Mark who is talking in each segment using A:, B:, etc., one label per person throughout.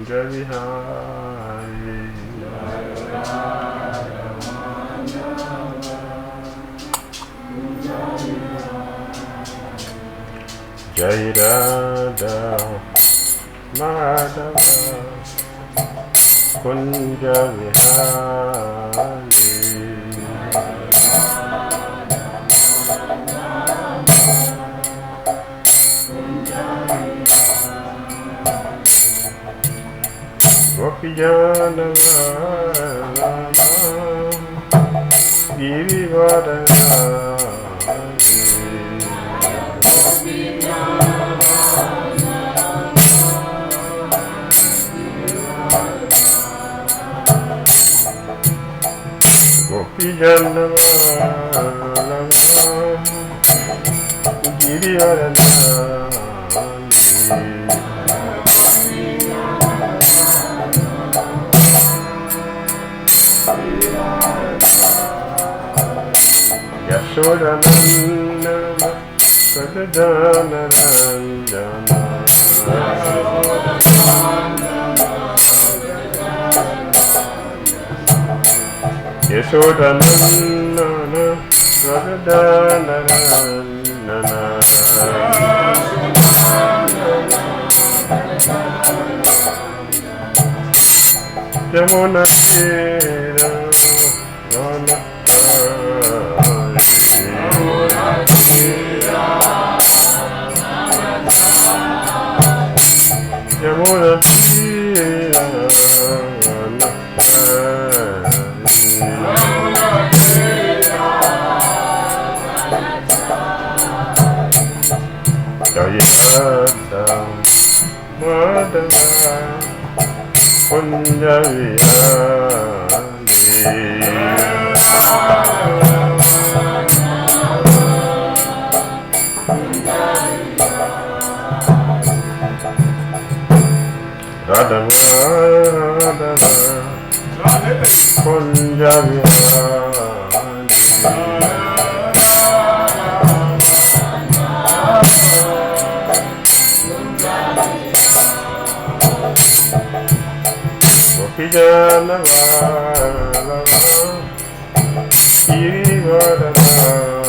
A: Kunja Vihari Jai Radha Madhava Kunja Vihari Gopijana Vallabha Girivaradhari Gopijana Vallabha Girivaradhari Yashodanandana Sadadana Ranjana Yashodanandana Sadadana Ranjana Jamuna Tira Vana Yamuna Tira Jaya Radha Madhava Kunja Vihari Radha Madhava Kunja Vihari Gopijana Vallabha Girivaradhari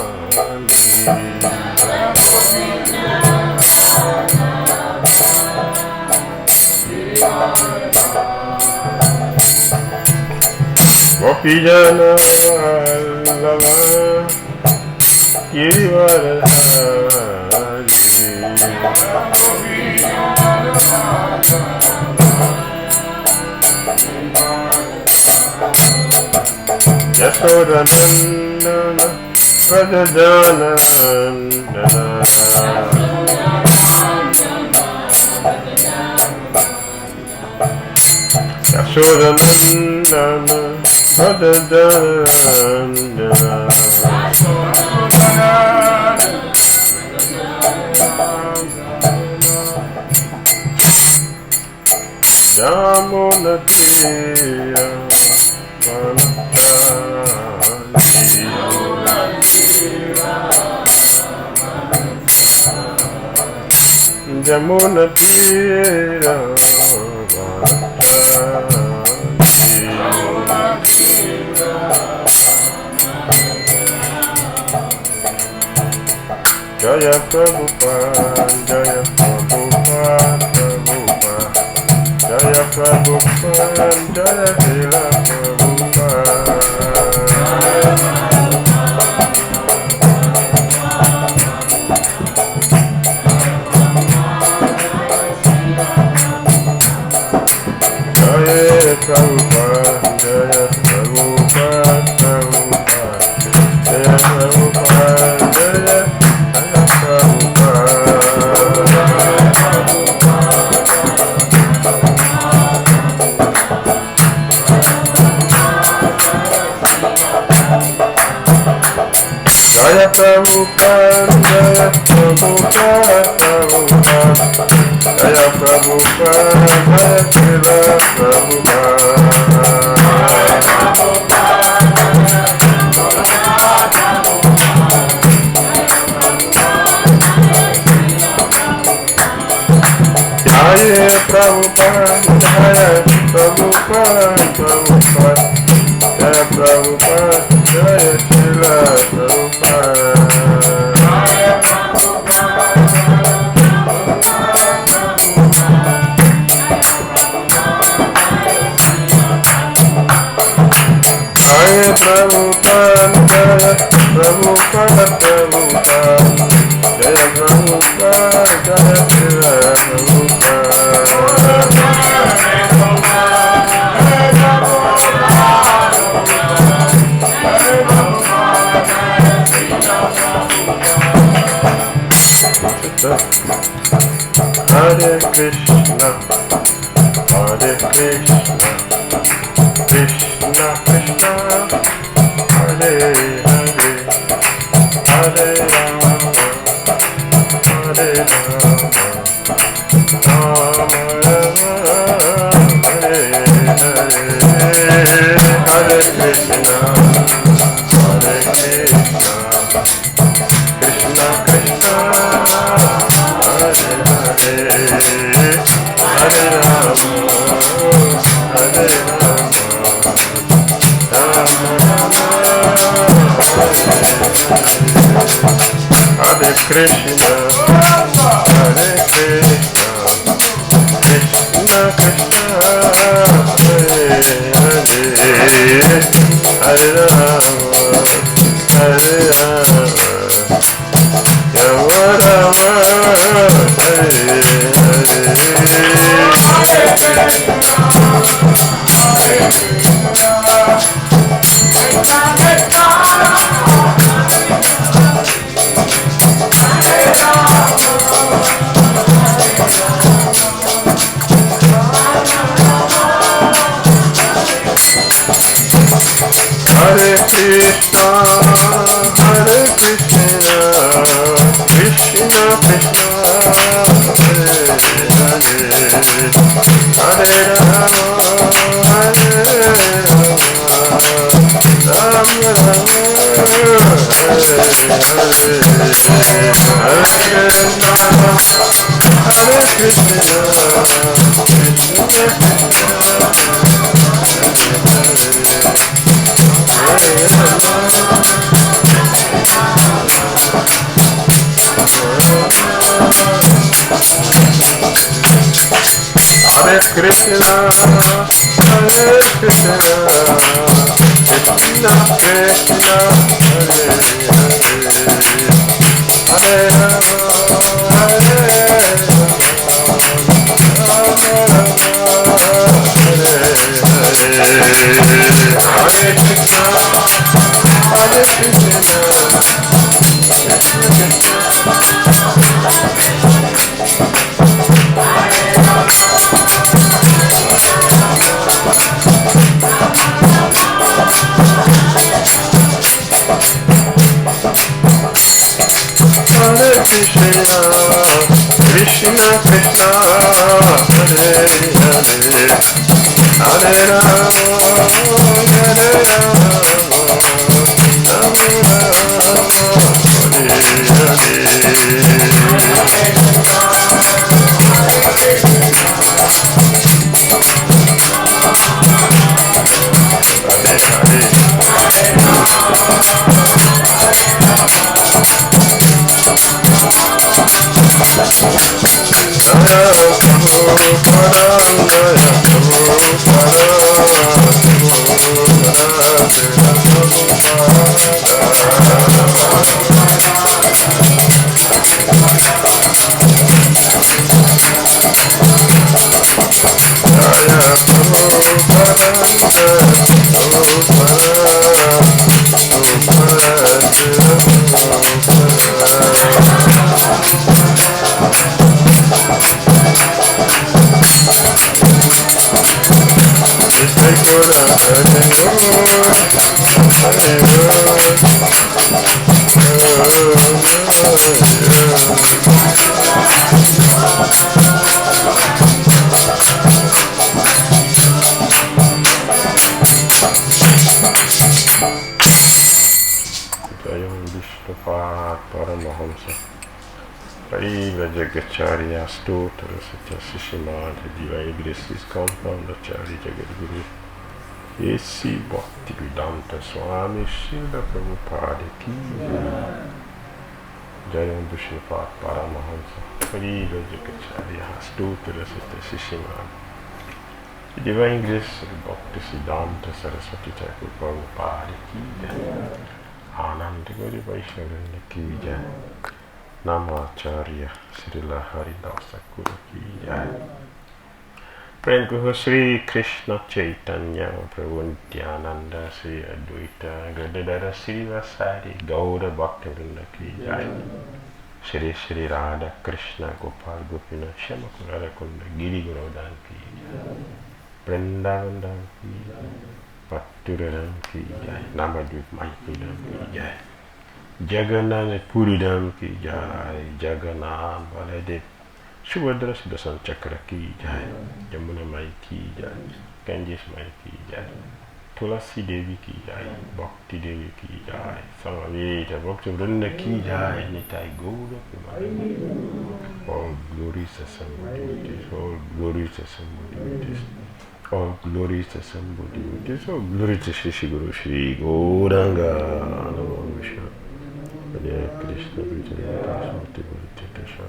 A: Gopijana Vallabha Girivaradhari Yashodanandana Rajajanandana Yashodanandana Rajajanandana Jamuna Tira Jamuna Tira Jaya Prabhupada Jaya Prabhupada Prabhupada Jaya Prabhupada Jaya Śrīla Prabhupāda Jaya Prabhupada Jaya Prabhupada Prabhupada Jaya Prabhupada Jaya Jaya Prabhupada Jaya Prabhupada Prabhupada Jaya Prabhupada Jaya Śrīla Prabhupāda Jaya Prabhupada Pariva Jagacharya Stotra Satya Sishimad Divine Grace is compound Acharya Jagadguru A.C. Bhakti Vedanta Swami Śrīla Prabhupāda-līlāmṛta Jayam Vishnupat Paramahansa Pariva Jagacharya Stotra Satya Sishimad Divine Grace of Bhakti Siddhanta Saraswati Thakur Prabhupada-līlāmṛta Ananda Gauri Vaishnavrinda ki jai Namacharya Srila Haridasa Guru ki jai Prem Guru Sri Krishna Chaitanya Prabhu Nityananda Sri Advaita Gadadara Sri Vasari Gaura Bhaktivinoda ki jai Shri Shri Radha Krishna Gopal Gopina Shyamakura Kunda Giri Gurudan ki jai Vrindavan ki jai Patturadam ki jai Namadvip Maikudam ki jai Jagannath Puridam ki jai Jagannath Baladev Subhadra Sudarshan Chakra ki jai Jamuna Mai ki jai Ganges Mai ki jai Tulasi Devi ki jai Bhakti Devi ki jai Samaveta Bhakti Vrinda ki jai Nitai Gaura Pimani All glories to somebody, all glories to somebody, all glories to somebody, all glories to Shri Guru Shri Gauranga Namo Vishnu Hare Krishna Krishna Krishna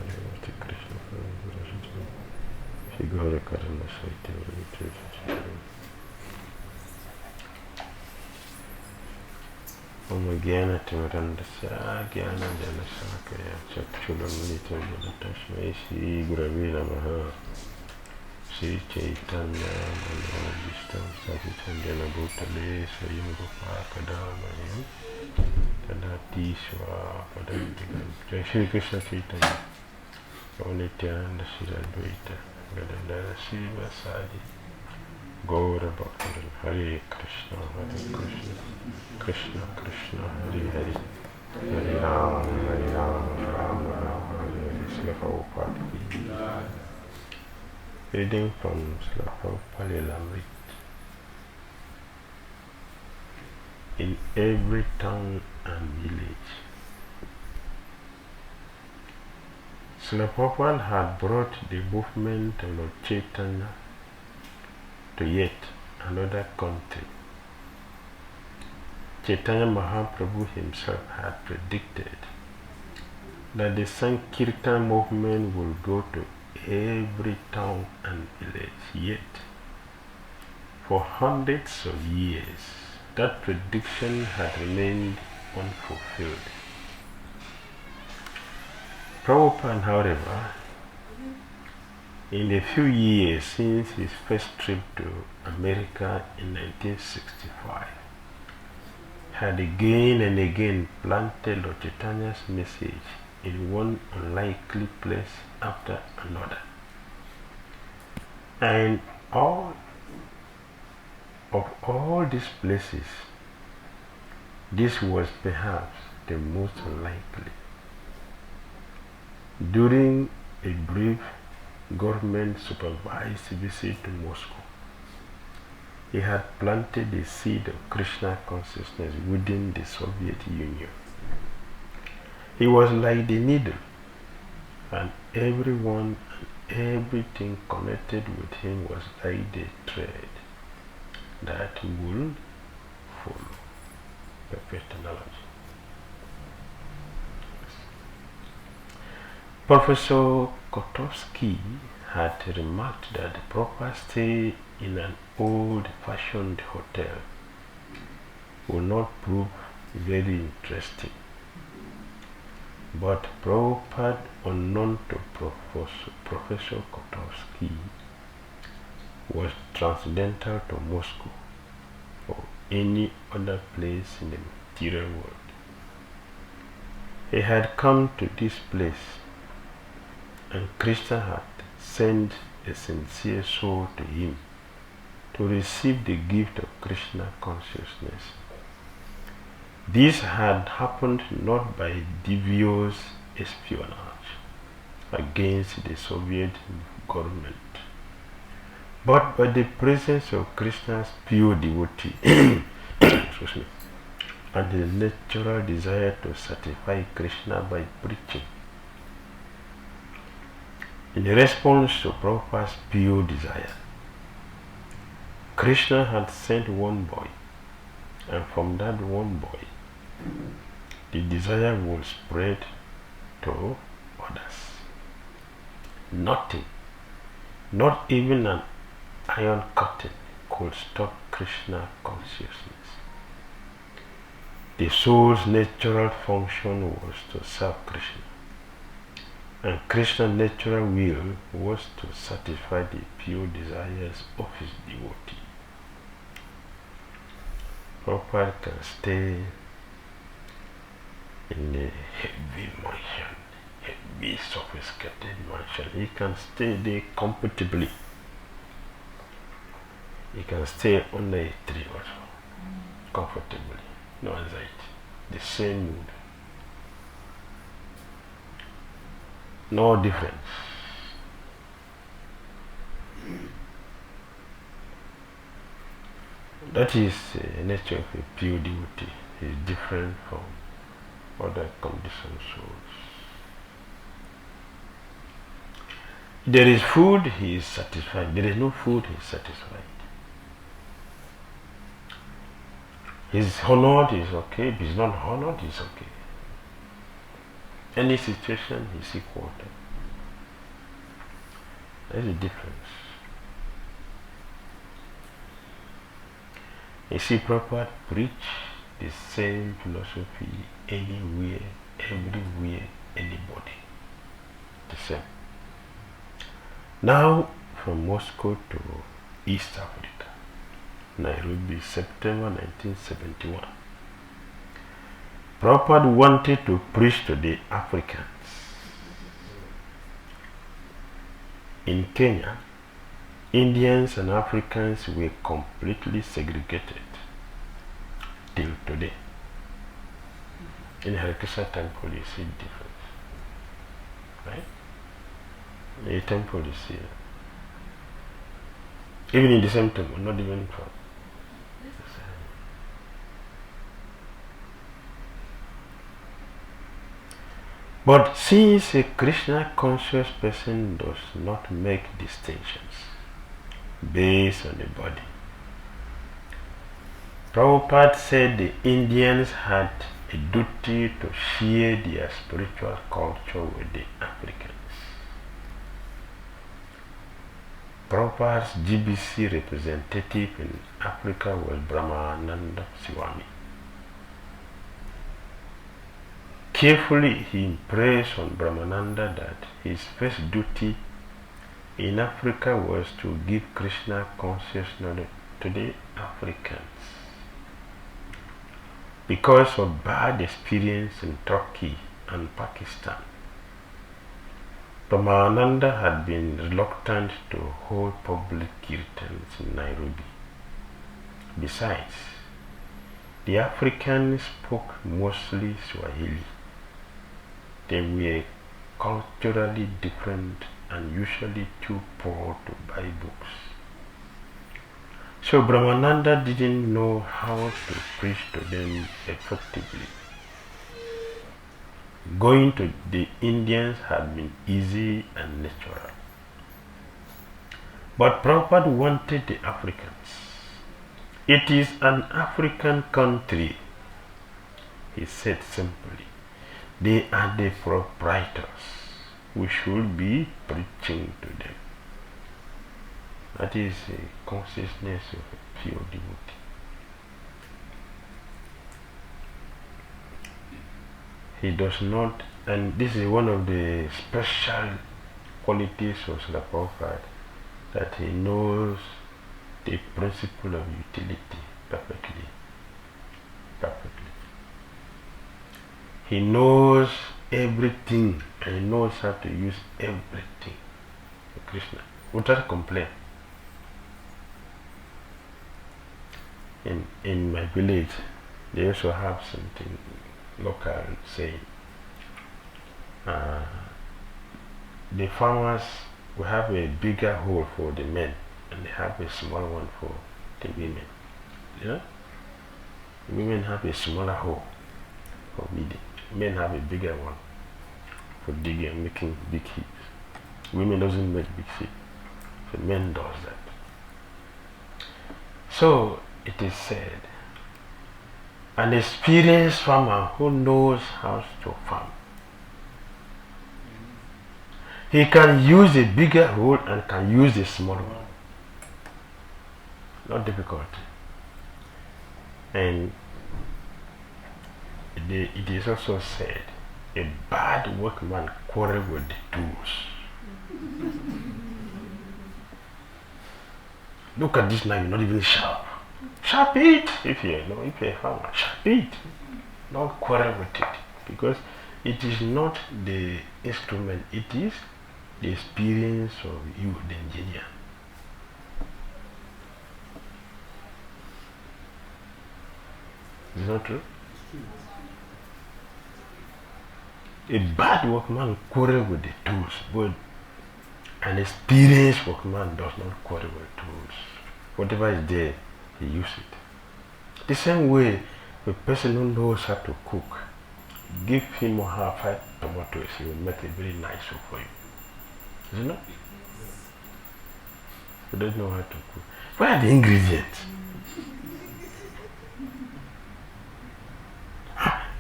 A: Krishna Shri Gaura Karana Saitya Om Gyana Timirandasya Gyana Jana Sakaya Chakshudamrita Jana Tasmai Shri Gurave Namaha Shri Chaitanya Manavishtam Savichandana Bhutale Swayam Gopakadamayam Tadati Swa Padantikam Jai Shri Krishna Chaitanya Nityananda Shri Advaita Gadadara Shri Vasadi Gaura Bhakti Hare Krishna Krishna Krishna Hare Hare Hare Ram Ram Hare Hare Śrīla Prabhupāda. Reading from Śrīla Prabhupāda-līlāmṛta. In every town and village, Śrīla Prabhupada had brought the movement of Lord Chaitanya to yet another country. Chaitanya Mahaprabhu himself had predicted that the Sankirtan movement will go to every town and village, yet for hundreds of years that prediction had remained unfulfilled. Prabhupada, however, in the few years since his first trip to America in 1965, had again and again planted Lord Chaitanya's message in one unlikely place after another. And of all these places, this was perhaps the most unlikely. During a brief government-supervised visit to Moscow, he had planted the seed of Krishna consciousness within the Soviet Union. He was like the needle, and everyone and everything connected with him was like the thread that would follow. Perfect analogy. Professor Kotovsky had remarked that the proper stay in an old-fashioned hotel would not prove very interesting. But Prabhupada, unknown to Professor Kotovsky, was transcendental to Moscow or any other place in the material world. He had come to this place, and Krishna had sent a sincere soul to him to receive the gift of Krishna consciousness. This had happened not by devious espionage against the Soviet government, but by the presence of Krishna's pure devotee and the natural desire to satisfy Krishna by preaching In response to Prabhupada's pure desire, Krishna had sent one boy, and from that one boy, the desire will spread to others. Nothing, not even an iron curtain, could stop Krishna consciousness. The soul's natural function was to serve Krishna, and Krishna's natural will was to satisfy the pure desires of his devotee. Prabhupada can stay in a heavy mansion, heavy sophisticated mansion. He can stay there comfortably. He can stay under a tree also, comfortably, no anxiety, the same mood, no difference. That is the nature of a pure devotee. He is different from other conditioned souls. There is food, he is satisfied. There is no food, he is satisfied. He is honored, he is okay. If he is not honored, he is okay. Any situation, he is equal to. There is a difference. You see, Prabhupada preach the same philosophy anywhere, everywhere, anybody. The same. Now, from Moscow to East Africa, Nairobi, September 1971, Prabhupada wanted to preach to the Africans. In Kenya, Indians and Africans were completely segregated till today. In Harikisha temple, you see difference, right? The temple is here. Even in the same temple, not even from. But since a Krishna conscious person does not make distinctions based on the body, Prabhupada said the Indians had a duty to share their spiritual culture with the Africans. Prabhupada's GBC representative in Africa was Brahmananda Swami. Carefully, he impressed on Brahmananda that his first duty in Africa was to give Krishna consciousness to the Africans. Because of bad experience in Turkey and Pakistan, Brahmananda had been reluctant to hold public kirtans in Nairobi. Besides, the Africans spoke mostly Swahili. They were culturally different and usually too poor to buy books. So Brahmananda didn't know how to preach to them effectively. Going to the Indians had been easy and natural. But Prabhupada wanted the Africans. It is an African country, he said simply. They are the proprietors. We should be preaching to them. That is the consciousness of a pure devotee. He does not, and this is one of the special qualities of Srila Prabhupada, that he knows the principle of utility perfectly. He knows everything, and he knows how to use everything for Krishna without complaint. In my village, they also have something local saying. The farmers will have a bigger hole for the men, and they have a small one for the women. Yeah? The women have a smaller hole for weeding. Men have a bigger one for digging and making big heaps. Women doesn't make big seed. The men does that. So it is said, an experienced farmer who knows how to farm, he can use a bigger hole and can use a smaller one. Not difficult. And it is also said, a bad workman quarrel with the tools. Look at this knife, not even sharp. Sharp it, if you're a farmer, sharp it. Don't quarrel with it, because it is not the instrument, it is the experience of you, the engineer. Is that true? A bad workman quarrel with the tools, but an experienced workman does not quarrel with tools. Whatever is there, he uses it. The same way, a person who knows how to cook, give him or her 5 tomatoes, he will make a very nice soup for you. Isn't it? You don't know how to cook. Where are the ingredients?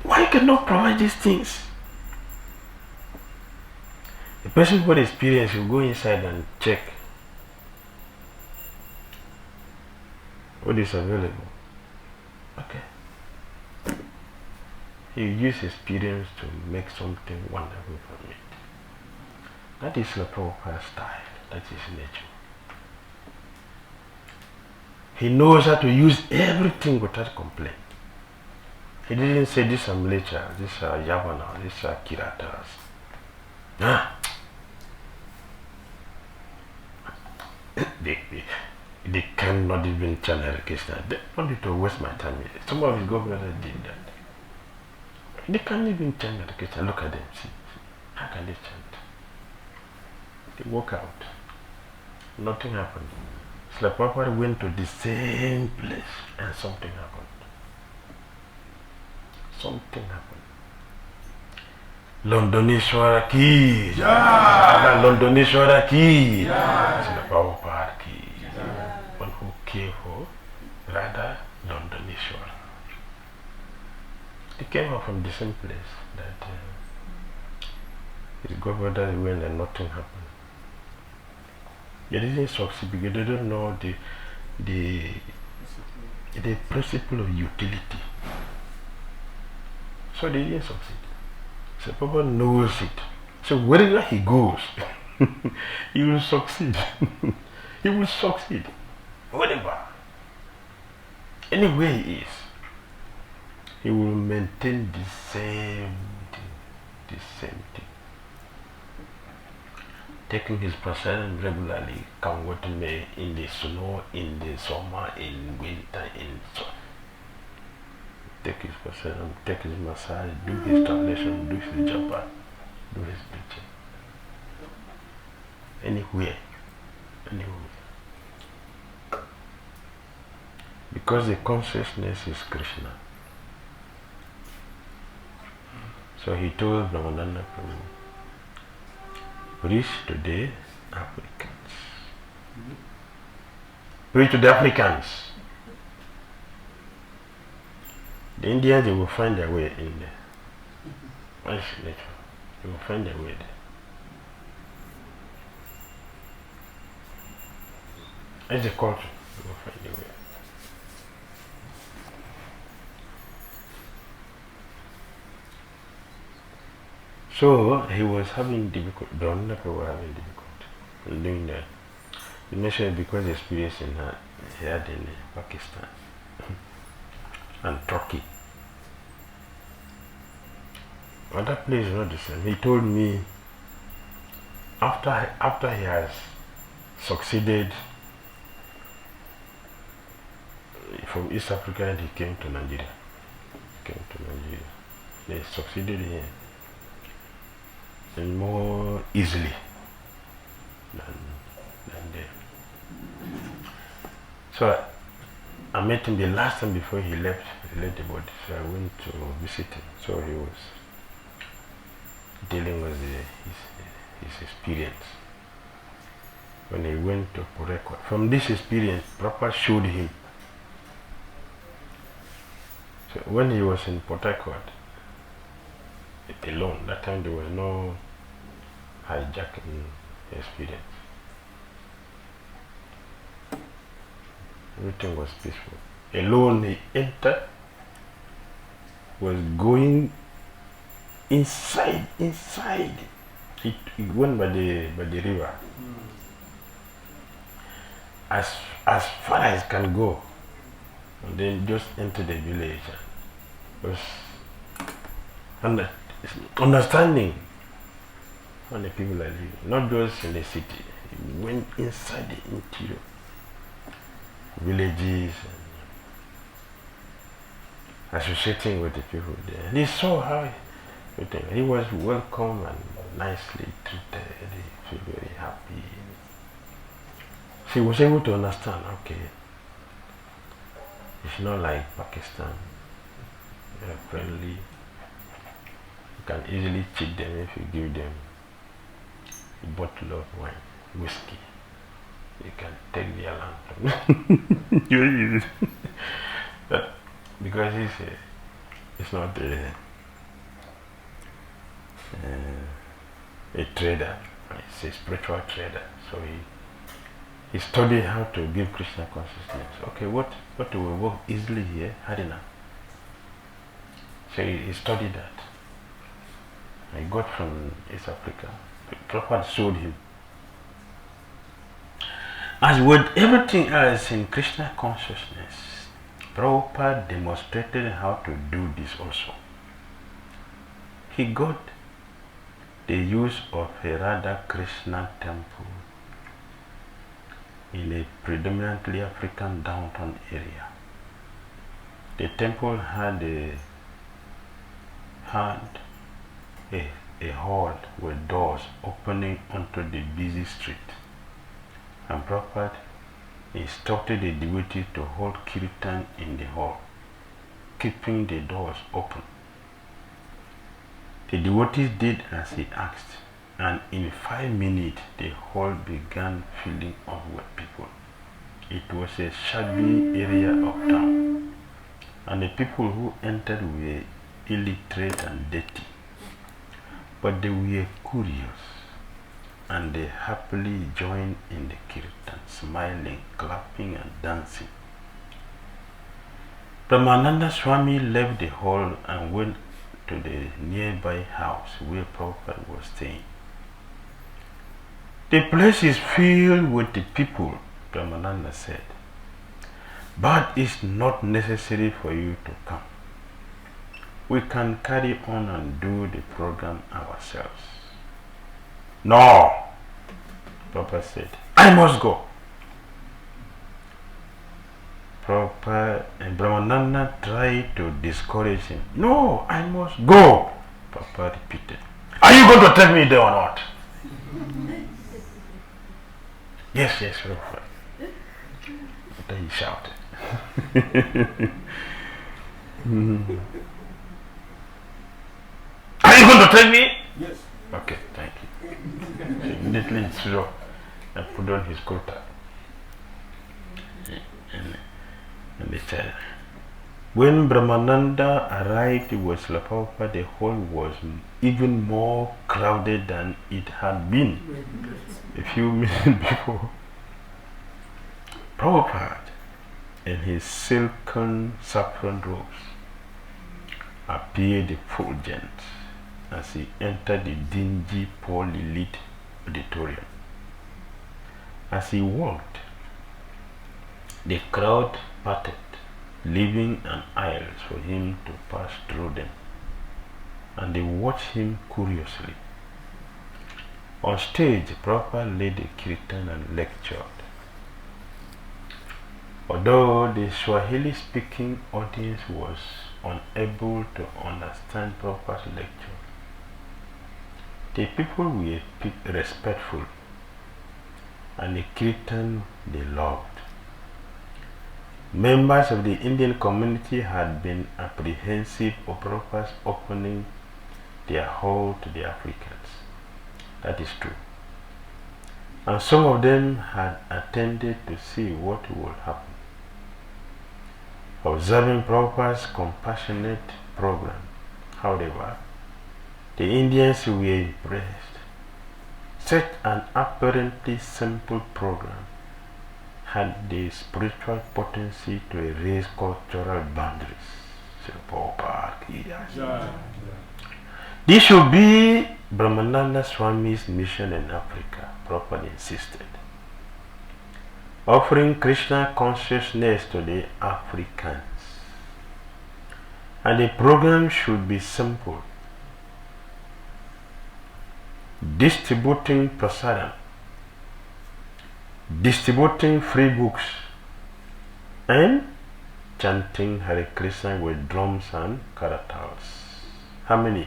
A: Why cannot provide these things? The person with experience will go inside and check what is available. Okay. He use experience to make something wonderful from it. That is Srila Prabhupada's style. That is nature. He knows how to use everything without complaint. He didn't say this are Mlecha, this are Yavana, this are Kiratas. They cannot even channel Krishna. They don't need to waste my time. Some of his governors did that. They can't even channel Krishna. Look at them. See. How can they chant? They walk out. Nothing happened. Srila Prabhupada went to the same place and something happened. Something happened. Londonishwara ki jai. Londonishwara ki jai. Srila Prabhupada ki jai. One who came for Radha Londonishwara. They came out from the same place that his governor went and nothing happened. They didn't succeed because they don't know the principle of utility. So they didn't succeed. So Prabhupada knows it. So wherever he goes, he will succeed. He will succeed. Wherever. Anywhere he is, he will maintain the same thing. The same thing. Taking his prasadam regularly, come what may, in the snow, in the summer, in winter, in summer. Take his prasadam, take his massage, do his translation, do his japa, do his preaching. Anywhere. Anywhere. Because the consciousness is Krishna. So he told Damodara Prabhu, preach to the Africans. Preach to the Africans. The Indians, they will find their way in there. That's nature. They will find their way there. That's the culture. They will find their way. So he was having difficulty. Damodara was having difficulty in doing that. He mentioned because the experience he had in Pakistan and Turkey. Other place is not the same. He told me after he has succeeded from East Africa, and he came to Nigeria. They succeeded here and more easily than there. So I met him the last time before he left the body. So I went to visit him. So he was dealing with his experience. when he went to Purekot. From this experience, Prabhupada showed him. So when he was in Port Harcourt, alone, that time there was no hijacking experience. Everything was peaceful. Alone he entered, was going inside. He went by the river. As far as can go. And then just enter the village and was understanding how the people are living, not just in the city. He went inside the interior villages and associating with the people there. And he saw how he was welcome and nicely treated. He felt very happy. She was able to understand, okay, it's not like Pakistan. They are friendly. You can easily cheat them if you give them a bottle of wine, whiskey. You can take their land. Because it's not a trader. It's a spiritual trader. So he studied how to give Krishna consciousness. Okay, what will work easily here? Harina. So he studied that. I got from East Africa. Prabhupada showed him. As with everything else in Krishna consciousness, Prabhupada demonstrated how to do this also. He got the use of a Radha Krishna temple in a predominantly African downtown area. The temple had a hall with doors opening onto the busy street, and Prabhupada instructed the devotee to hold kirtan in the hall, keeping the doors open. The devotees did as he asked, and in 5 minutes the hall began filling up with people. It was a shabby area of town, and the people who entered were illiterate and dirty, but they were curious, and they happily joined in the kirtan, smiling, clapping and dancing. Brahmananda Swami left the hall and went to the nearby house where Prabhupada was staying. The place is filled with the people, Brahmananda said, but it's not necessary for you to come. We can carry on and do the program ourselves. No, Prabhupada said, I must go. Prabhupada and Brahmananda tried to discourage him. No, I must go. Prabhupada repeated. Are you going to take me there or not? Yes, Prabhupada. Then he shouted. Are you going to take me?
B: Yes.
A: Okay, thank you. He immediately he stood up and put on his kurta. And they said, when Brahmananda arrived with Srila Prabhupada, the hall was even more crowded than it had been a few minutes before. Prabhupada, in his silken saffron robes, appeared effulgent as he entered the dingy, poorly lit auditorium. As he walked, the crowd parted, leaving an aisle for him to pass through them, and they watched him curiously. On stage, Prabhupada led the kirtan and lectured. Although the Swahili-speaking audience was unable to understand Prabhupada's lecture, the people were respectful, and the kirtan they loved. Members of the Indian community had been apprehensive of Prabhupada's opening their hall to the Africans. That is true. and some of them had attended to see what would happen. Observing Prabhupada's compassionate program, however, the Indians were impressed. Such an apparently simple program had the spiritual potency to erase cultural boundaries. This should be Brahmananda Swami's mission in Africa, Prabhupada insisted. Offering Krishna consciousness to the Africans. And the program should be simple. Distributing prasadam, distributing free books, and chanting Hare Krishna with drums and karatals. How many?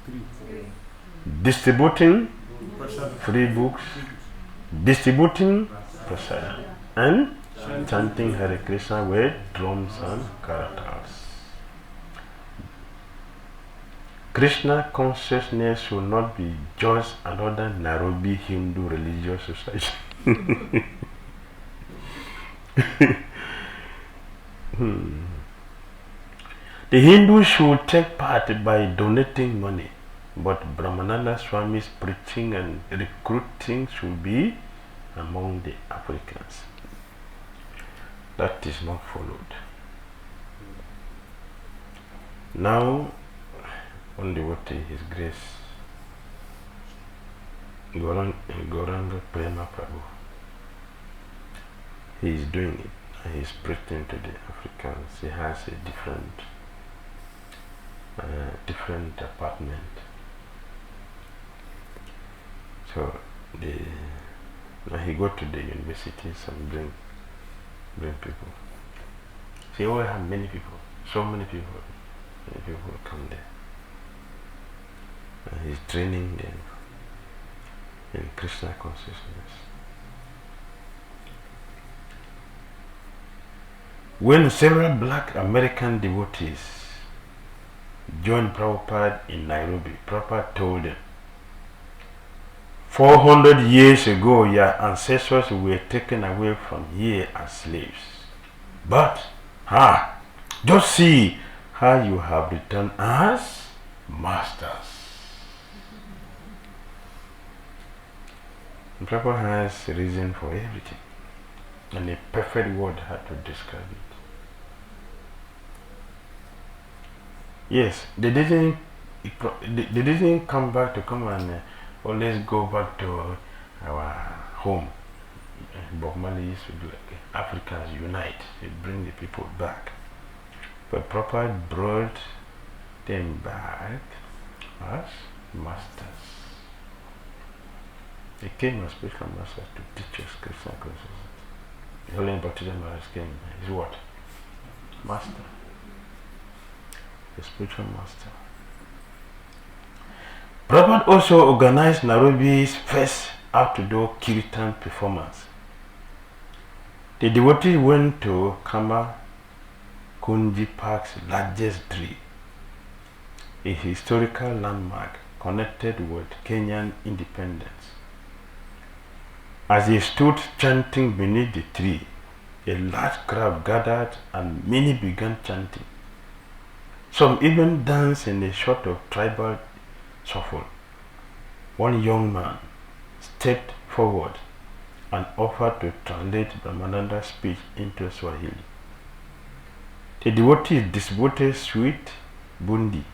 A: Three. Distributing free books, distributing prasadam, and chanting Hare Krishna with drums and karatals. Krishna consciousness should not be just another Nairobi Hindu religious society. The Hindus should take part by donating money, but Brahmananda Swami's preaching and recruiting should be among the Africans. That is not followed. Now, on the way to His Grace, Gauranga Prema Prabhu, he is doing it, and he is preaching to the Africans. He has a different apartment. So now he go to the universities and bring people. He always have many people, so many people come there. And he's training them in Krishna consciousness. When several black American devotees joined Prabhupada in Nairobi, Prabhupada told them, 400 years ago, your ancestors were taken away from here as slaves. But, just see how you have returned as masters. And Prabhupada has a reason for everything, and a perfect word how to describe it. Yes, they didn't come back to come and let's go back to our home. Bob Marley used to do like Africans unite, they bring the people back. But Prabhupada brought them back as masters. They came as spiritual masters to teach us Krishna consciousness. The Holy Baptism Maharaj came, is what? Master. The spiritual master. Prabhupada also organized Nairobi's first outdoor kirtan performance. The devotees went to Kama Kunji Park's largest tree, a historical landmark connected with Kenyan independence. As they stood chanting beneath the tree, a large crowd gathered and many began chanting. Some even danced in a sort of tribal shuffle. One young man stepped forward and offered to translate Brahmananda's speech into Swahili. The devotees distributed sweet bundi,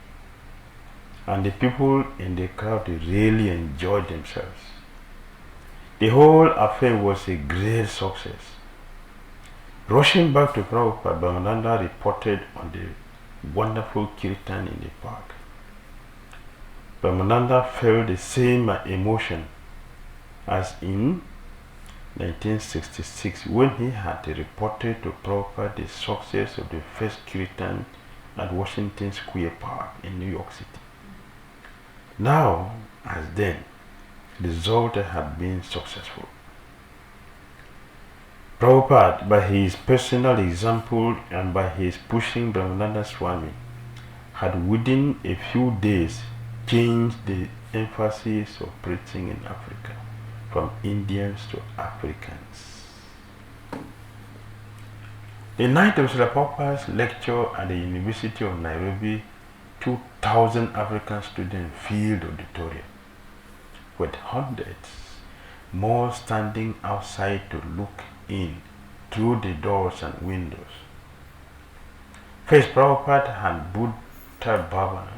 A: and the people in the crowd really enjoyed themselves. The whole affair was a great success. Rushing back to Prabhupada, Brahmananda reported on the wonderful kirtan in the park. Brahmananda felt the same emotion as in 1966 when he had reported to Prabhupada the success of the first kirtan at Washington Square Park in New York City. Now, as then, the result had been successful. Prabhupada, by his personal example and by his pushing Brahmananda Swami, had within a few days changed the emphasis of preaching in Africa. from Indians to Africans. The night of Srila Prabhupada's lecture at the University of Nairobi, 2,000 African students filled the auditorium, with hundreds more standing outside to look in through the doors and windows. First, Prabhupada and Buddha Baba,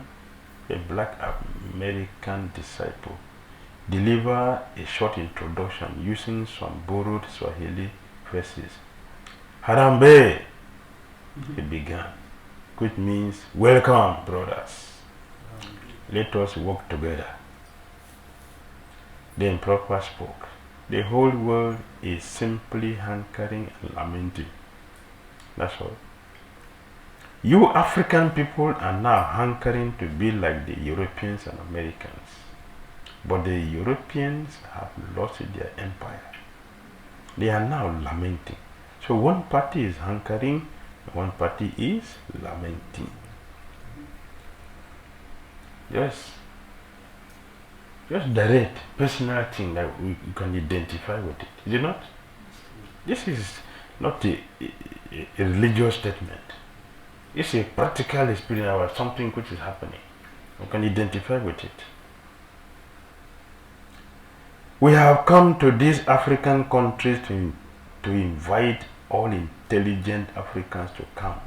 A: a black American disciple, delivered a short introduction using some borrowed Swahili phrases. Harambe, he began, which means, welcome, brothers. Let us work together. Then Prabhupada spoke. The whole world is simply hankering and lamenting. That's all. You African people are now hankering to be like the Europeans and Americans. But the Europeans have lost their empire. They are now lamenting. So one party is hankering, one party is lamenting. Just direct, personal thing that you can identify with it. Is it not? This is not a religious statement. It's a practical experience about something which is happening. You can identify with it. We have come to these African countries to invite all intelligent Africans to come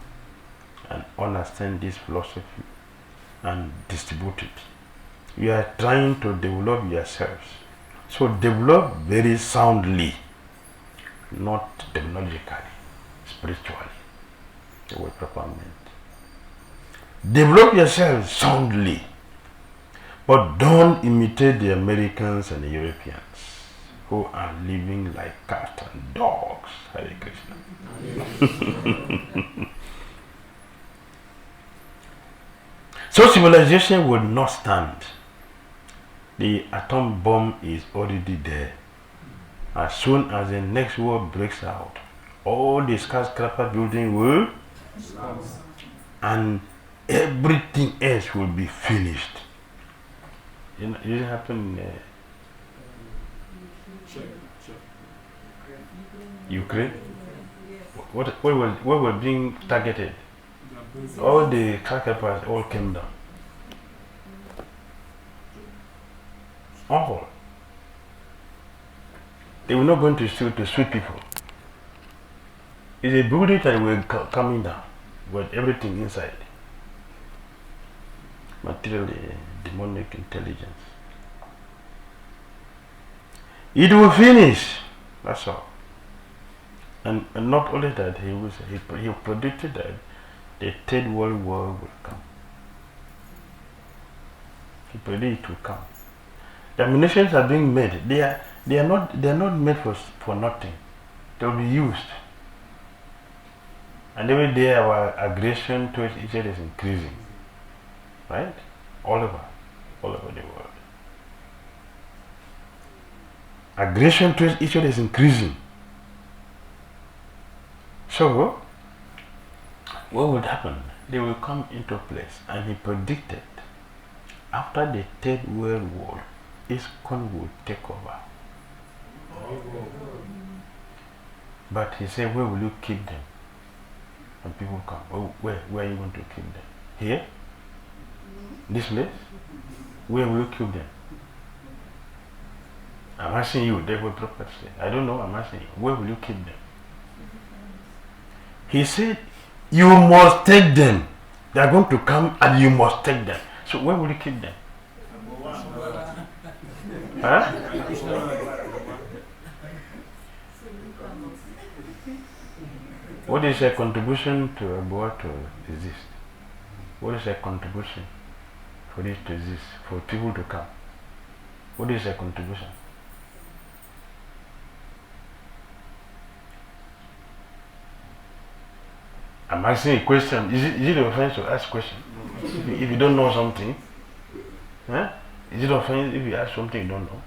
A: and understand this philosophy and distribute it. You are trying to develop yourselves. So develop very soundly, not technologically, spiritually. The word proper meant. Develop yourselves soundly, but don't imitate the Americans and the Europeans who are living like cats and dogs. Hare Krishna. So civilization will not stand. The atom bomb is already there. As soon as the next war breaks out, all the skyscraper building will and everything else will be finished. It didn't happen in Ukraine. What were being targeted? All the skyscrapers all came down. All. They were not going to sweep people. It's a building that were coming down with everything inside. Materially, demonic intelligence. It will finish. That's all. And not only that, he predicted that the Third World War will come. He predicted it will come. The ammunitions are being made. They are not made for nothing. They will be used. And every day our aggression towards each other is increasing. Right? All over the world. Aggression towards each other is increasing. So, what would happen? They will come into place. And he predicted, after the Third World War, ISKCON will take over. But he said, where will you keep them? And people come, oh, where are you going to keep them? Here? This place? Where will you keep them? I'm asking you, they will prophet say. I don't know, I'm asking you, where will you keep them? He said, you must take them. They are going to come and you must take them. So where will you keep them? Huh? What is a contribution to Abua to exist? What is a contribution for it to exist, for people to come? What is a contribution? I'm asking a question. Is it offense to ask a question? If you don't know something, huh? Is it offense if you ask something you don't know?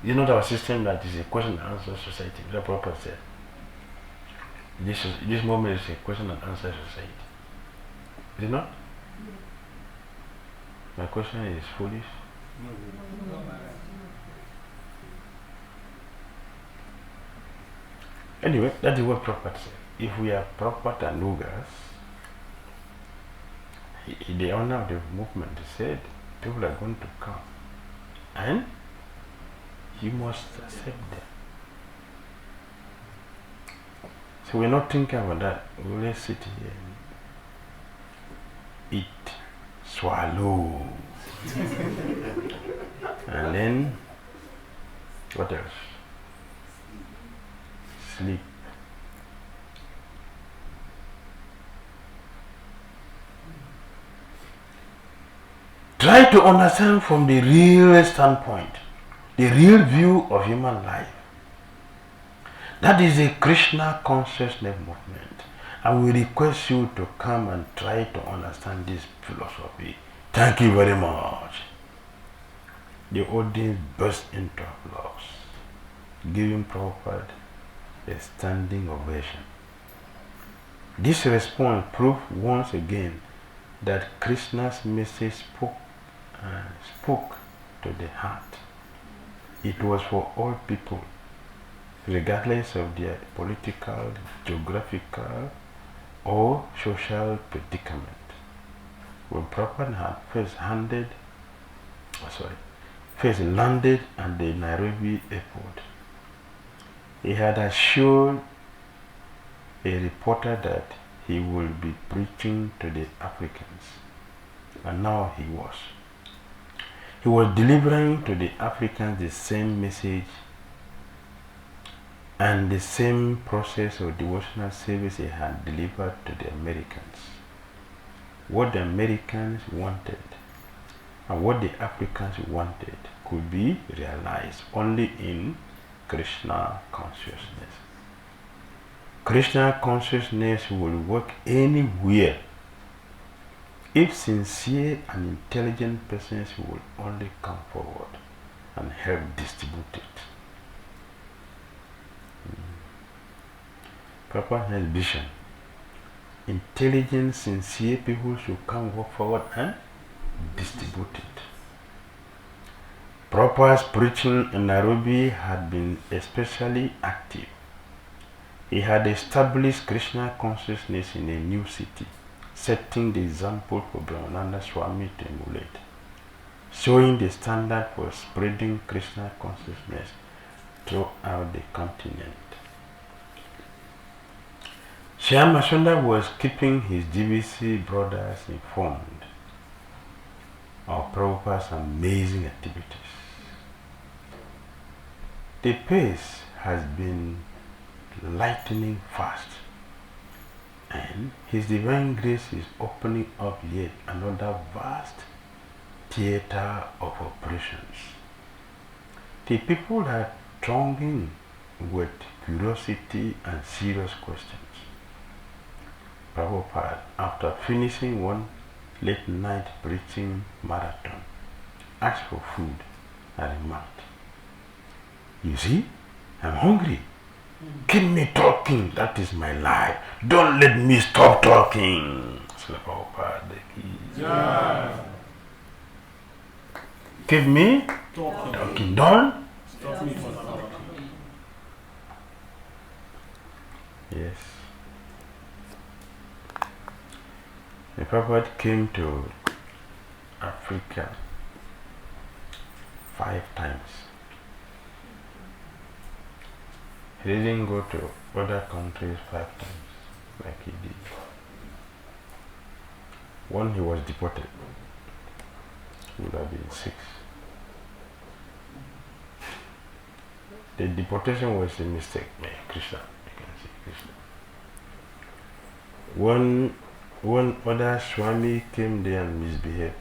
A: It's not our system that is a question and answer society. The Prabhupada said. This moment is a question and answer society. Is it not? My question is foolish. Anyway, that is what Prabhupada said. If we are Prabhupada Nugas, the owner of the movement said, people are going to come and you must accept them. So we're not thinking about that. We'll just sit here and eat, swallow, and then what else? Sleep. Try to understand from the real standpoint, the real view of human life. That is a Krishna consciousness movement. And we request you to come and try to understand this philosophy. Thank you very much. The audience burst into applause, giving Prabhupada a standing ovation. This response proved once again that Krishna's message spoke to the heart. It was for all people, regardless of their political, geographical, or social predicament. When Prabhupada had first landed at the Nairobi airport, he had assured a reporter that he would be preaching to the Africans, and now he was. He was delivering to the Africans the same message and the same process of devotional service he had delivered to the Americans. What the Americans wanted and what the Africans wanted could be realized only in Krishna consciousness. Krishna consciousness will work anywhere if sincere and intelligent persons will only come forward and help distribute it. Prabhupada has vision. Intelligent, sincere people should come forward and distribute it. Prabhupada's preaching in Nairobi had been especially active. He had established Krishna consciousness in a new city, setting the example for Brahmananda Swami to emulate, showing the standard for spreading Krishna consciousness throughout the continent. Shyama Sundar was keeping his GBC brothers informed of Prabhupada's amazing activities. The pace has been lightning fast, and His Divine Grace is opening up yet another vast theater of operations. The people are thronging with curiosity and serious questions. Prabhupada, after finishing one late night preaching marathon, asked for food and remarked, "You see, I'm hungry. Keep me talking, that is my life. Don't let me stop talking." Srila Prabhupada. Keep me talking. Don't stop me from talking. Yes. The Prabhupada came to Africa 5 times. He didn't go to other countries 5 times like he did. One, he was deported. He would have been 6. The deportation was a mistake. Krishna, you can see Krishna. One other Swami came there and misbehaved.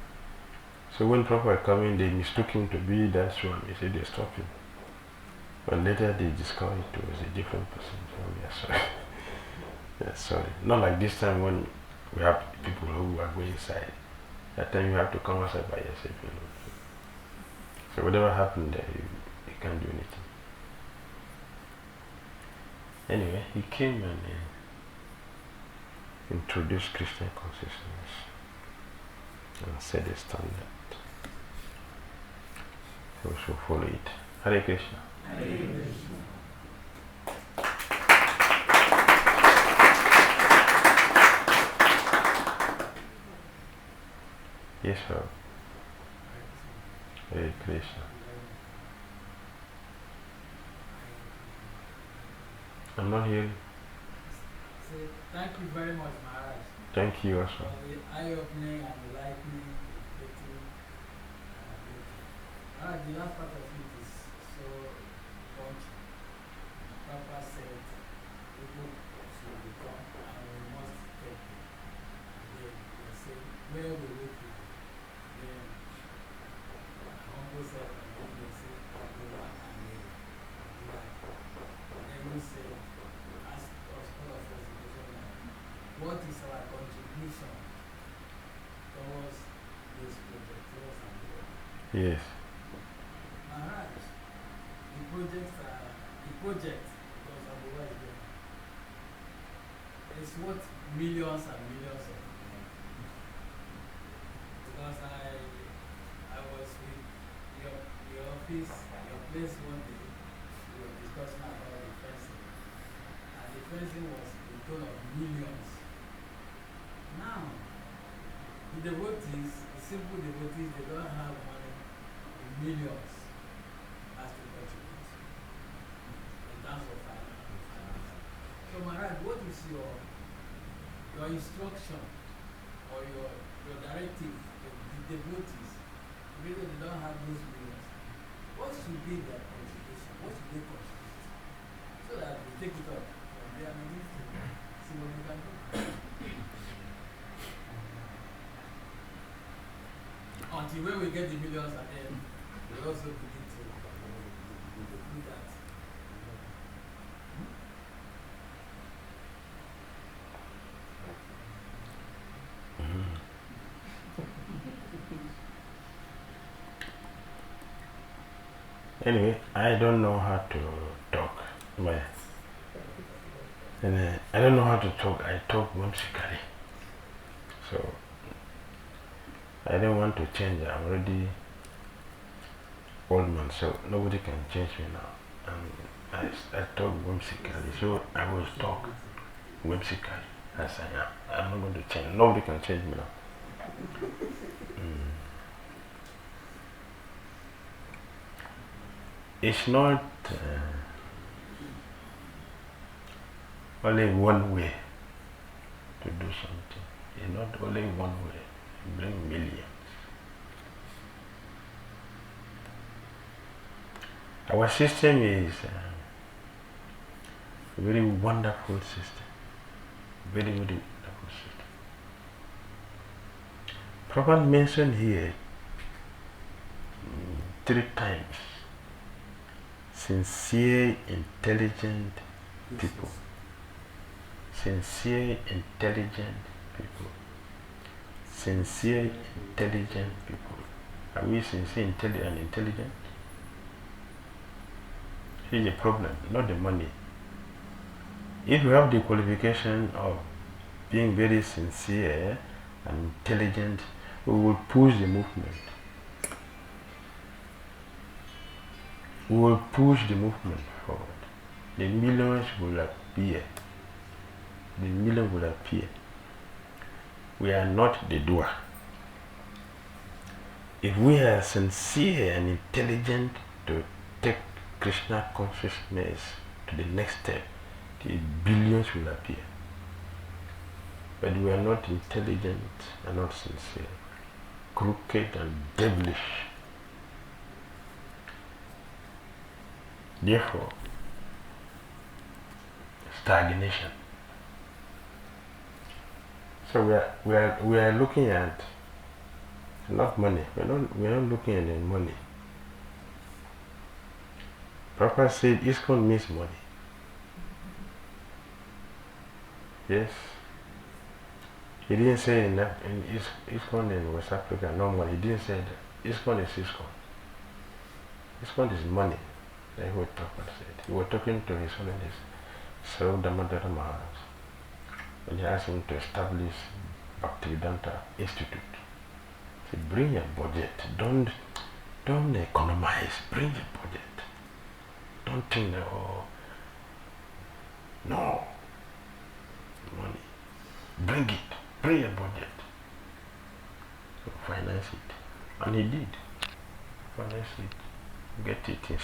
A: So when Prabhupada came in, they mistook him to be that Swami. So they stopped him. But later they discovered it was a different person. So we are sorry. Yeah, sorry. Not like this time when we have people who are going inside. That time you have to come outside by yourself. You know. So whatever happened there, you can't do anything. Anyway, he came and introduced Krishna consciousness and set a standard. So we should follow it. Hare Krishna. Hare Krishna. sir. Hare Krishna. I'm not hearing.
B: Thank you very much, Maharaj.
A: Thank you also.
B: For the eye-opening and enlightening. Maharaj, the last part of it is so punchy. Papa said people should become and we must take it. They say, where will we put it? Then humble self and then they say, Abdullah and Dhira. Then we say, ask us all of us the question, what is our contribution towards this project, towards our work?
A: Yes.
B: Maharaj, the project, because of the way it's worth millions and millions of money. Because I was with your office, your place one day, we were discussing about the fencing. And the fencing was in total of millions. Now, the devotees, the simple devotees, they don't have money in millions as to contribute in terms of finance. So Maharaj, what is your instruction or your directive to the devotees, because they don't have those millions? What should be their contribution? What should they contribute? So that we take it up from there and see what we can do. Until when we get the millions and then we also begin to do that.
A: Anyway, I don't know how to talk. I don't know how to talk. I talk whimsically. So I don't want to change. I'm already old man, so nobody can change me now. And I talk whimsically, so I will talk whimsically as I am. I'm not going to change. Nobody can change me now. It's not only one way to do something. It's not only one way. Bring millions. Our system is a very wonderful system. Very, very wonderful system. Prabhupada mentioned here 3 times sincere, intelligent people. Sincere, intelligent people. Sincere, intelligent people. Are we sincere, and intelligent? Here's the problem, not the money. If you have the qualification of being very sincere and intelligent, we will push the movement. We will push the movement forward. The millions will appear. The millions will appear. We are not the doer. If we are sincere and intelligent to take Krishna consciousness to the next step, the billions will appear. But we are not intelligent and not sincere, crooked and devilish. Therefore, stagnation. So we are looking at not money. We are not looking at the money. Prabhupada said ISKCON means money. Yes. He didn't say in ISKCON in West Africa no money. He didn't say that. ISKCON is ISKCON. ISKCON is money. That's what Prabhupada said. He was talking to His Holiness Srila Damodara Maharaj when he asked him to establish Bhakti Institute. He said, bring your budget. Don't economize. Bring your budget. Don't think that, oh, no. Money. Bring it. Bring your budget. So finance it. And he did. Finance it. Get it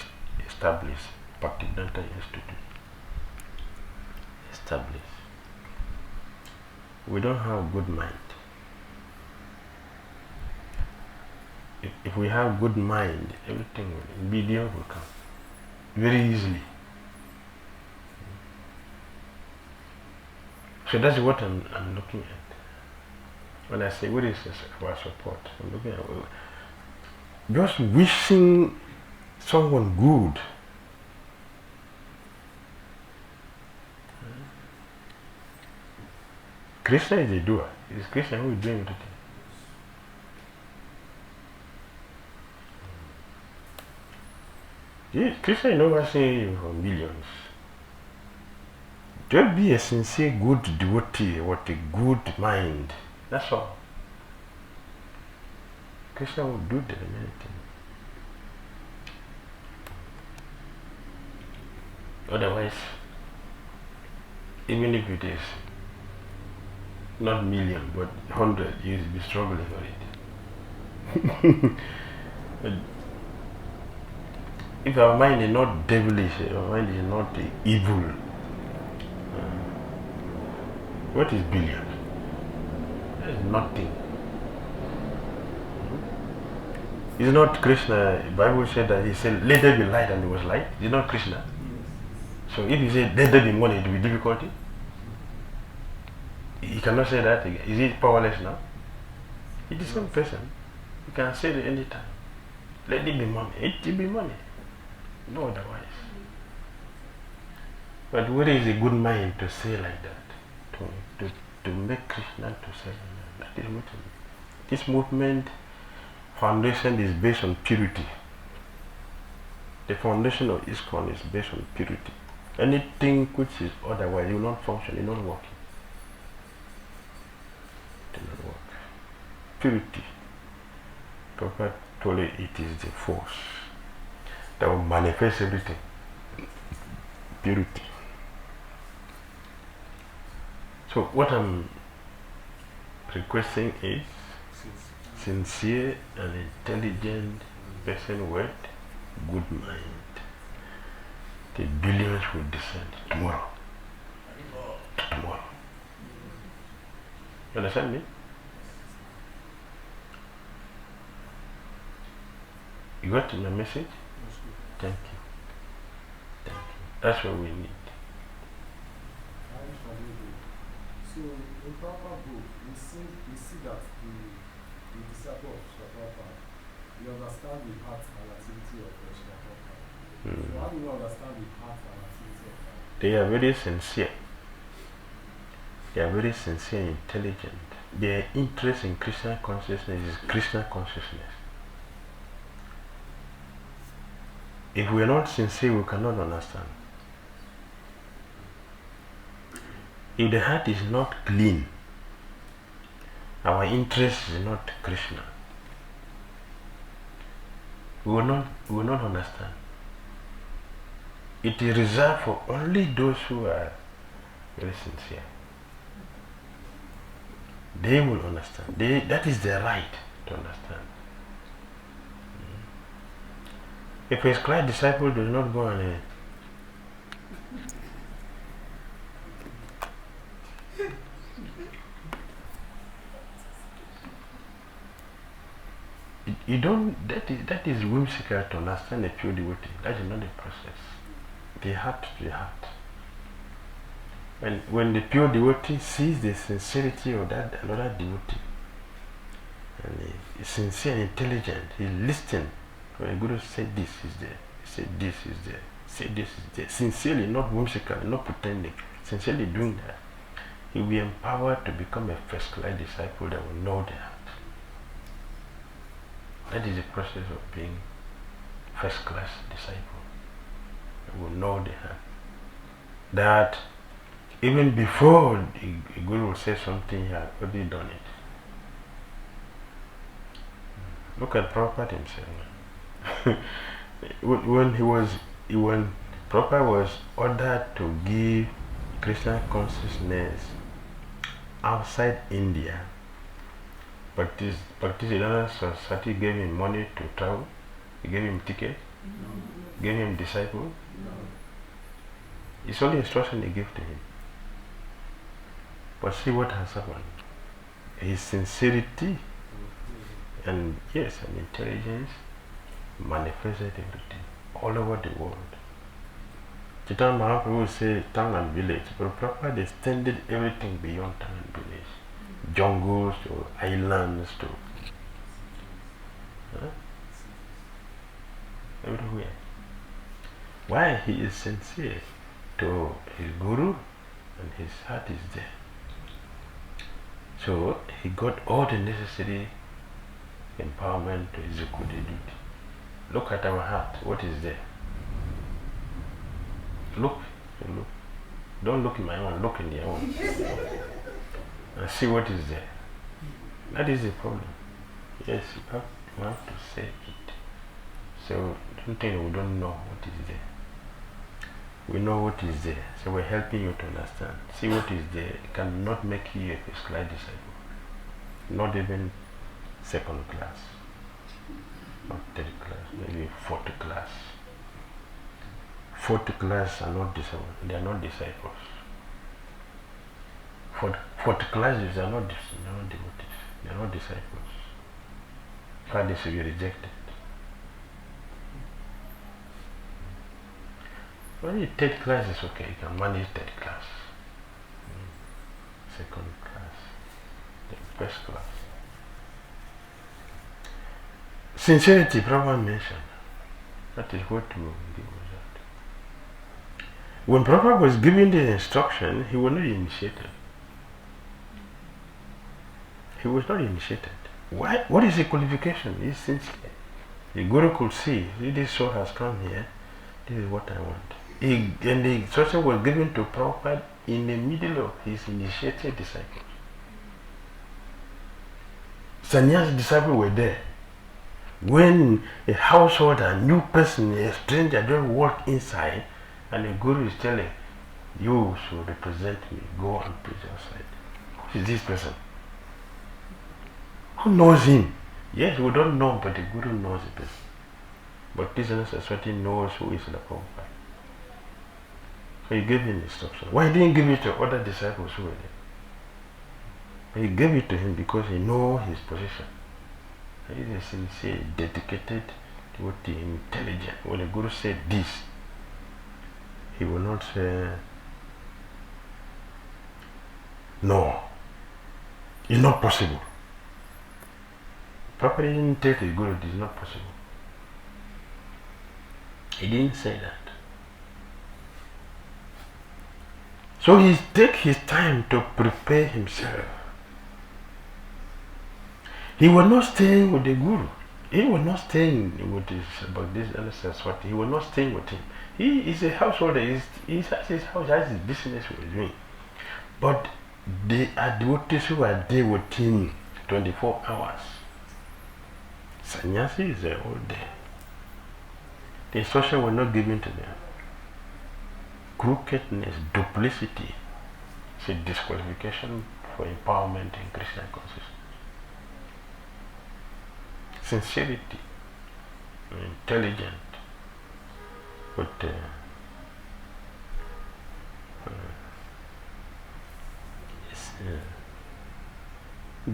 A: established. Bhakti Institute. Established. We don't have good mind. If we have good mind, everything will, video will come very easily. So that's what I'm looking at. When I say what is this for support, I'm looking at just wishing someone good. Krishna is a doer. It's Krishna who is doing everything. Yeah, Krishna is never saying you for millions. Just be a sincere, good devotee with a good mind. That's all. Krishna will do the remaining thing. Otherwise, even if it is not million but 100, you'll be struggling for it. But if our mind is not devilish, our mind is not evil, what is billion? That is nothing. Is not Krishna, the Bible said that he said, let there be light, and there was light. Is not Krishna? So if he said, let there be money, it will be difficulty. He cannot say that again. Is he powerless now? It's the same person. You can say it any time. Let it be money. It will be money. No otherwise. But where is a good mind to say like that? To make Krishna to say like that. That is what this movement foundation is based on purity. The foundation of ISKCON is based on purity. Anything which is otherwise, you will not function, you will not work. It will not work. Purity. Prabhupada told it is the force that will manifest everything. Purity. So what I'm requesting is sincere and intelligent person with good mind. The billions will descend tomorrow. Tomorrow. You understand me? You got my message? Thank you. Thank you. That's what we need.
B: So in Prabhupada book, we see that the disciple of Srila Prabhupada, we understand the heart and activity of Srila Prabhupada. So how do we understand the heart and activity of Prabhupada?
A: They are very sincere. They are very sincere and intelligent. Their interest in Krishna consciousness is Krishna consciousness. If we are not sincere, we cannot understand. If the heart is not clean, our interest is not Krishna, we will not understand. It is reserved for only those who are very sincere. They will understand. That is their right to understand. If a scribe disciple does not go on that is whimsical to understand a pure devotee. That is not the process. The heart to the heart. When the pure devotee sees the sincerity of that another devotee, and he is sincere and intelligent, he listens. When a guru said this is there, he said this is there, say this is there, sincerely, not whimsical, not pretending, sincerely doing that, he will be empowered to become a first-class disciple that will know the heart. That is the process of being first-class disciple. That will know the heart. That even before the guru will say something, he had already done it. Look at Prabhupada himself. when Prabhupada was ordered to give Krishna consciousness outside India, Bhakti-Siddhanta Saraswati gave him money to travel, he gave him ticket, gave him disciple. It's only instruction he gave to him. But see what has happened. His sincerity and yes, and intelligence manifested everything all over the world. Chaitanya Mahaprabhu say town and village, but Prabhupada extended everything beyond town and village. Jungles to islands to everywhere. Why? He is sincere to his guru and his heart is there. So he got all the necessary empowerment to execute the duty. Look at our heart, what is there? Look. Don't look in my own, look in your own. And see what is there. That is the problem. Yes, you have to say it. So don't think we don't know what is there. We know what is there. So we're helping you to understand. See what is there. It cannot make you a first-class disciple. Not even second class. Not third class, maybe fourth class. Fourth class are not disciples. They are not disciples. Fourth classes are not devotees. They are not disciples. In fact, they should be rejected. Only third class is okay. You can manage third class. Second class. The first class. Sincerity, Prabhupada mentioned. That is what we will give us that. When Prabhupada was giving the instruction, he was not initiated. He was not initiated. Why? What is the qualification? He is sincere. The Guru could see, this soul has come here, this is what I want. And the instruction was given to Prabhupada in the middle of his initiated disciples. Sannyas disciples were there. When a household, a new person, a stranger just walk inside and the Guru is telling, you should represent me, go and preach outside. Who is this person? Who knows him? Yes, we don't know, but the Guru knows the person. But this Saraswati knows who is Srila Prabhupada. So he gave him instruction. Why he didn't give it to other disciples who were there? He gave it to him because he knows his position. He is a sincere, dedicated, devotee, intelligent. When the Guru said this, he will not say, no, it's not possible. Prabhupada didn't tell the Guru it is not possible. He didn't say that. So he take his time to prepare himself. He was not staying with the Guru. He was not staying with this Saraswati. He was not staying with him. He is a householder. He has his house, he has his business with him. But they are devotees who are there with him 24 hours. Sannyasis are all there. The instruction was not given to them. Crookedness, duplicity is a disqualification for empowerment in Krishna consciousness. Sincerity, intelligent, but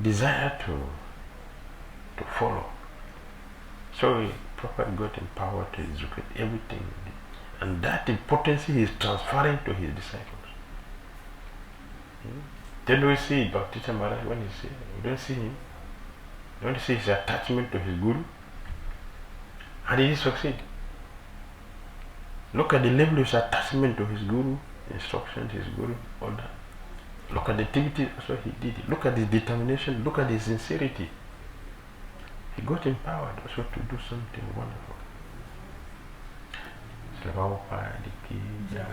A: desire to follow. So Prabhupada got empowered to execute everything, and that potency is transferring to his disciples. Then we see Bhakti Maharaj when he's here. We don't see him. We don't see his attachment to his Guru. And he succeed. Look at the level of his attachment to his Guru, instructions, his Guru, all that. Look at the activity also he did. Look at his determination. Look at his sincerity. He got empowered also to do something wonderful. Srila Prabhupada ki jai.